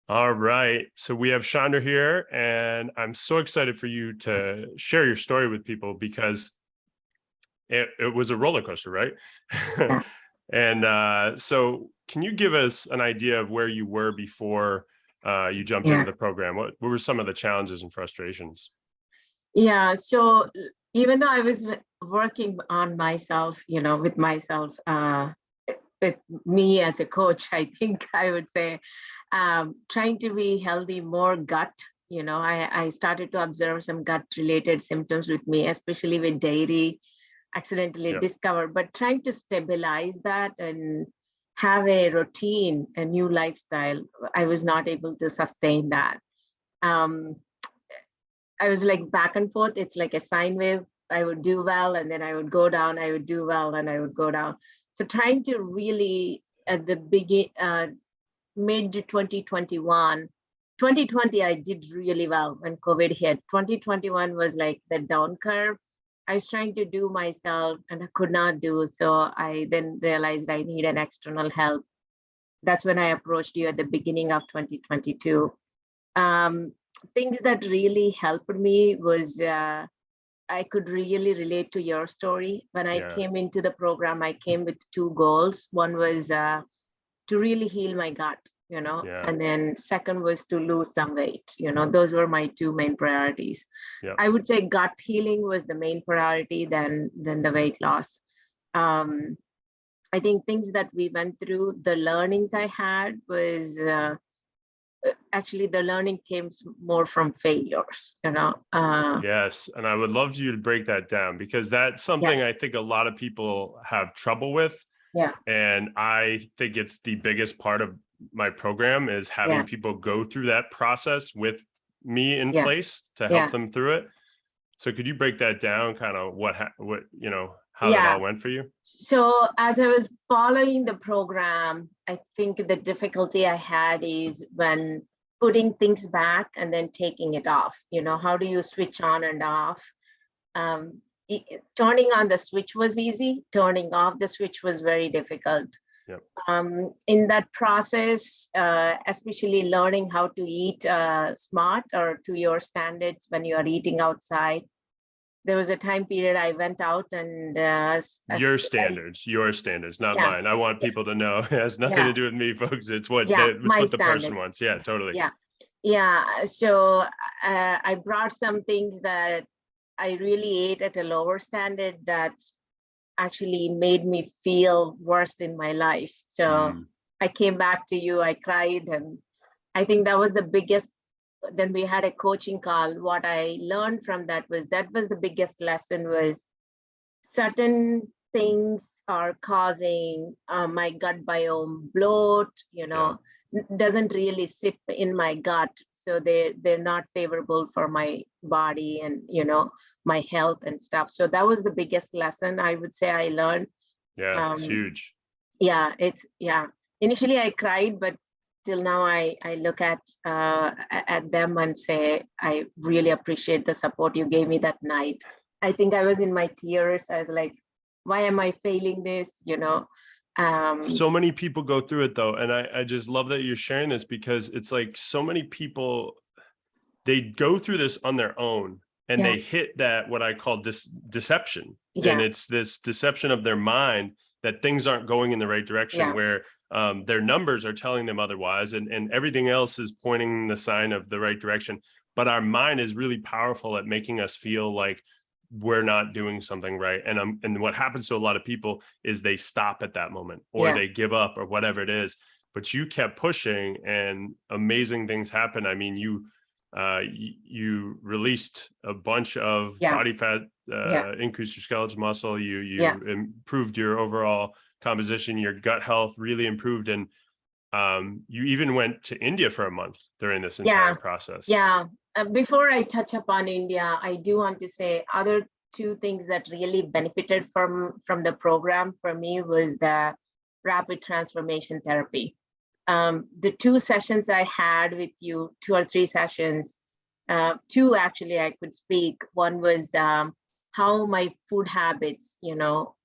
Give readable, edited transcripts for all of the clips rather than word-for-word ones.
All right. So we have Chandra here, and I'm so excited for you to share your story with people because it was a roller coaster, right? Yeah. And so can you give us an idea of where you were before you jumped into Yeah. the program? What were some of the challenges and frustrations? Yeah. So even though I was working on myself, with myself, with me as a coach, I think I would say trying to be healthy, more gut. I started to observe some gut related symptoms with me, especially with dairy, accidentally Yeah. discovered, but trying to stabilize that and have a routine, a new lifestyle. I was not able to sustain that. Um, I was like back and forth. It's like a sine wave. I would do well and then I would go down. I would do well and I would go down. So trying to really at the begin mid 2021, 2020, I did really well when COVID hit. 2021 was like the down curve. I was trying to do myself and I could not do. So I then realized I need an external help. That's when I approached you at the beginning of 2022. Um, Things that really helped me was I could really relate to your story. When I Yeah. came into the program, I came with two goals. One was to really heal my gut, Yeah. and then second was to lose some weight. Those were my two main priorities. Yeah. I would say gut healing was the main priority, then the weight loss. Um, I think things that we went through, the learnings I had was actually the learning came more from failures. Yes. And I would love you to break that down because that's Yeah, something I think a lot of people have trouble with. yeah, And I think it's the biggest part of my program is having yeah, people go through that process with me in yeah, place to help yeah, them through it. So could you break that down, kind of how that yeah. all went for you? So as I was following the program, I think the difficulty I had is when putting things back and then taking it off. How do you switch on and off? Turning on the switch was easy. Turning off the switch was very difficult. Yep. In that process, especially learning how to eat smart or to your standards when you are eating outside. There was a time period I went out and Your standards, not yeah, mine. I want yeah, people to know it has nothing yeah, to do with me, folks. yeah, It's my what the person standards. wants. Yeah, totally. Yeah, yeah. So I brought some things that I really ate at a lower standard that actually made me feel worse in my life. So Mm, I came back to you, I cried, and I think that was the biggest. Then we had a coaching call. What I learned from that was the biggest lesson was certain things are causing my gut biome bloat, yeah. doesn't really sit in my gut. So they're not favorable for my body and, my health and stuff. So that was the biggest lesson I would say I learned. Yeah, it's Um, huge. yeah. Initially I cried, but till now I look at them and say, I really appreciate the support you gave me that night. I think I was in my tears. I was like, why am I failing this? So many people go through it though. And I just love that you're sharing this because it's like so many people, they go through this on their own and Yeah, they hit that what I call deception. And yeah, it's this deception of their mind that things aren't going in the right direction yeah, where their numbers are telling them otherwise and everything else is pointing the sign of the right direction. But our mind is really powerful at making us feel like we're not doing something right. And what happens to a lot of people is they stop at that moment or yeah, they give up or whatever it is. But you kept pushing and amazing things happen. I mean, you released a bunch of yeah, body fat, yeah, increased your skeletal muscle, yeah, you improved your overall composition, your gut health really improved, and you even went to India for a month during this entire yeah, process. yeah. Before I touch upon India, I do want to say other two things that really benefited from the program for me was the rapid transformation therapy. The two sessions I had with you, 2 or 3 sessions, two actually I could speak. One was how my food habits,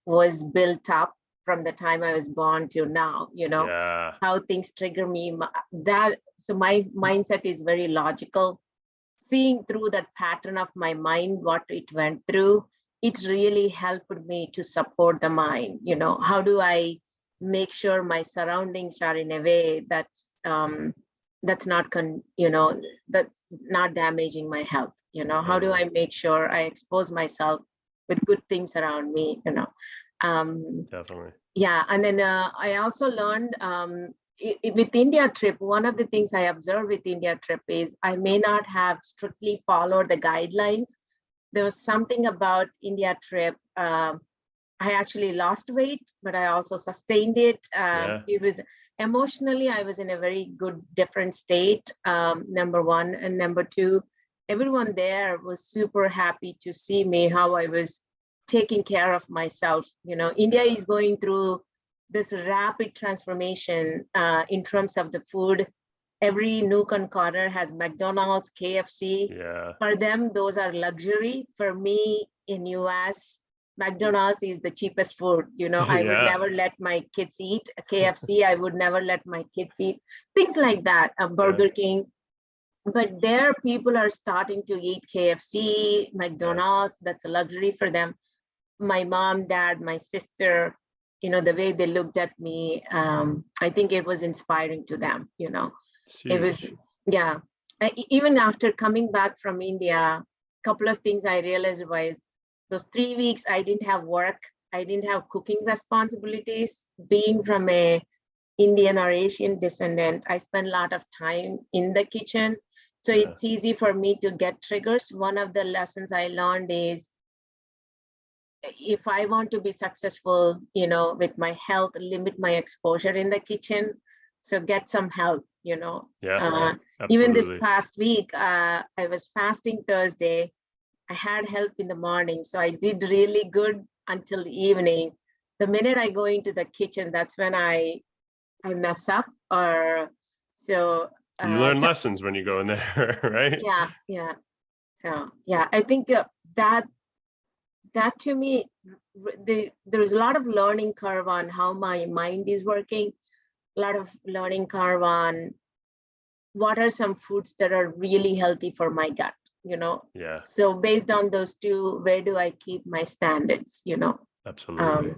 was built up from the time I was born till now, Yeah. how things trigger me. So my mindset is very logical. Seeing through that pattern of my mind, what it went through, it really helped me to support the mind. How do I make sure my surroundings are in a way that's not that's not damaging my health. How do I make sure I expose myself with good things around me? Definitely. Yeah, and then I also learned with India trip, one of the things I observed with India trip is I may not have strictly followed the guidelines. There was something about India trip. I actually lost weight, but I also sustained it. Yeah. It was emotionally, I was in a very good, different state, number one. And number two, everyone there was super happy to see me, how I was taking care of myself. India is going through this rapid transformation in terms of the food. Every nook and corner has McDonald's, KFC. Yeah. For them, those are luxury. For me in US, McDonald's is the cheapest food. I would Yeah. never let my kids eat KFC. I would never let my kids eat things like that. Burger King. But there, people are starting to eat KFC, McDonald's. That's a luxury for them. My mom, dad, my sister, the way they looked at me, I think it was inspiring to them. It's It was, huge. yeah. Even after coming back from India, a couple of things I realized was those 3 weeks I didn't have work. I didn't have cooking responsibilities. Being from a Indian or Asian descendant, I spent a lot of time in the kitchen. So Yeah. it's easy for me to get triggers. One of the lessons I learned is if I want to be successful, with my health, limit my exposure in the kitchen. So get some help, Yeah. Even this Absolutely. past week, I was fasting Thursday. I had help in the morning. So I did really good until the evening. The minute I go into the kitchen, that's when I mess up. Or so, You learn so lessons when you go in there, right? yeah. So yeah, I think that to me, there's a lot of learning curve on how my mind is working, a lot of learning curve on what are some foods that are really healthy for my gut, Yeah. so based on those two, where do I keep my standards, Absolutely.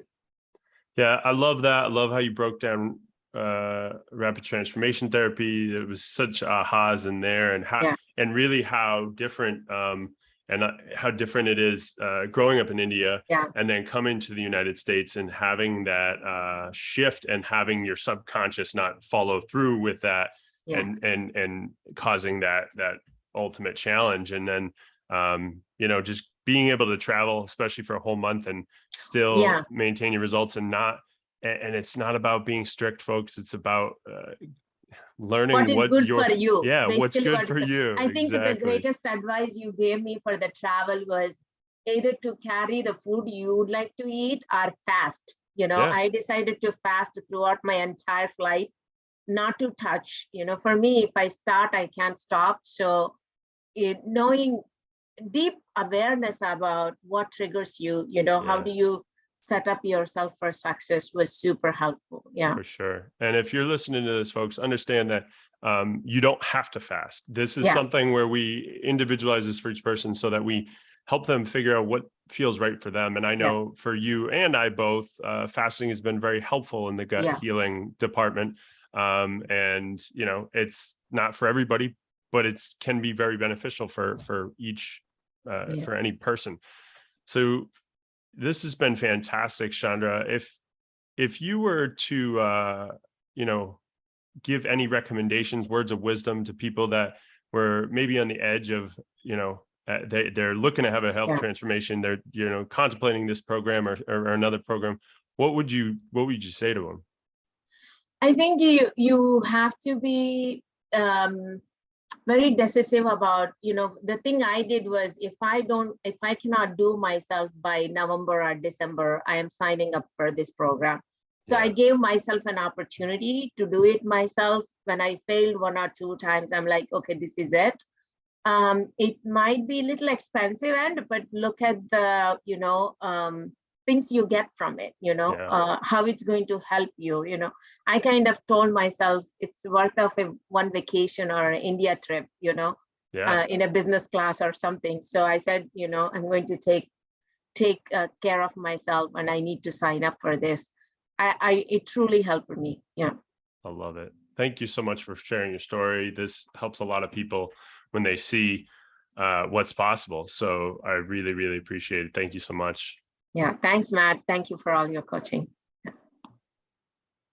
Yeah, I love that. I love how you broke down rapid transformation therapy. There was such ahas in there, and Yeah. really how different how different it is growing up in India Yeah. and then coming to the United States and having that shift and having your subconscious not follow through with that, Yeah. and causing that ultimate challenge. And then just being able to travel, especially for a whole month, and still maintain your results, and it's not about being strict, folks. It's about learning What is what good for you, what's basically. good What is for you. I think the Exactly. greatest advice you gave me for the travel was either to carry the food you would like to eat or fast. Yeah. I decided to fast throughout my entire flight, not to touch. For me, if I start, I can't stop. So knowing deep awareness about what triggers you, how do you set up yourself for success was super helpful. Yeah. For sure. And if you're listening to this, folks, understand that you don't have to fast. This is Yeah. something where we individualize this for each person so that we help them figure out what feels right for them. And I know for you and I both, fasting has been very helpful in the gut healing department. And it's not for everybody, but it's can be very beneficial for each for any person. So this has been fantastic, Chandra. If you were to give any recommendations, words of wisdom to people that were maybe on the edge of they're looking to have a health transformation, they're contemplating this program or another program, what would you say to them? I think you have to be very decisive about, the thing I did was if I cannot do myself by November or December, I am signing up for this program. So I gave myself an opportunity to do it myself. When I failed 1 or 2 times, I'm like, okay, this is it. It might be a little expensive, but look at the, things you get from it, Yeah. how it's going to help you, I kind of told myself it's worth of one vacation or an India trip, Yeah. in a business class or something. So I said, I'm going to take care of myself, and I need to sign up for this. It truly helped me. Yeah. I love it. Thank you so much for sharing your story. This helps a lot of people when they see what's possible. So I really, really appreciate it. Thank you so much. Yeah. Thanks, Matt. Thank you for all your coaching.